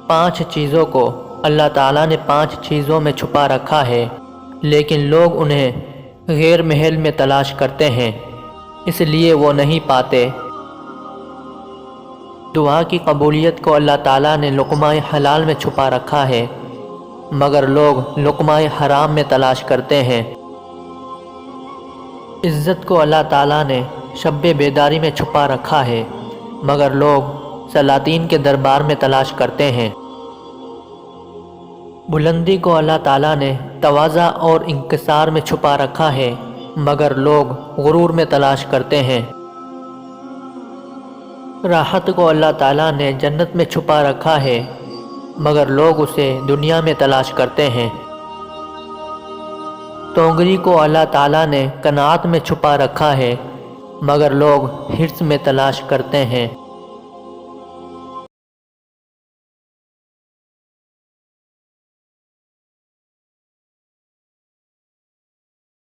5 چیزوں کو اللہ تعالیٰ نے 5 چیزوں میں چھپا رکھا ہے، لیکن لوگ انہیں غیر محل میں تلاش کرتے ہیں، اس لیے وہ نہیں پاتے۔ دعا کی قبولیت کو اللہ تعالیٰ نے لقمہ حلال میں چھپا رکھا ہے، مگر لوگ لقمہ حرام میں تلاش کرتے ہیں۔ عزت کو اللہ تعالیٰ نے شب بیداری میں چھپا رکھا ہے، مگر لوگ سلاطین کے دربار میں تلاش کرتے ہیں۔ بلندی کو اللہ تعالیٰ نے تواضع اور انکسار میں چھپا رکھا ہے، مگر لوگ غرور میں تلاش کرتے ہیں۔ راحت کو اللہ تعالیٰ نے جنت میں چھپا رکھا ہے، مگر لوگ اسے دنیا میں تلاش کرتے ہیں۔ تونگری کو اللہ تعالیٰ نے قناعت میں چھپا رکھا ہے، مگر لوگ حرص میں تلاش کرتے ہیں۔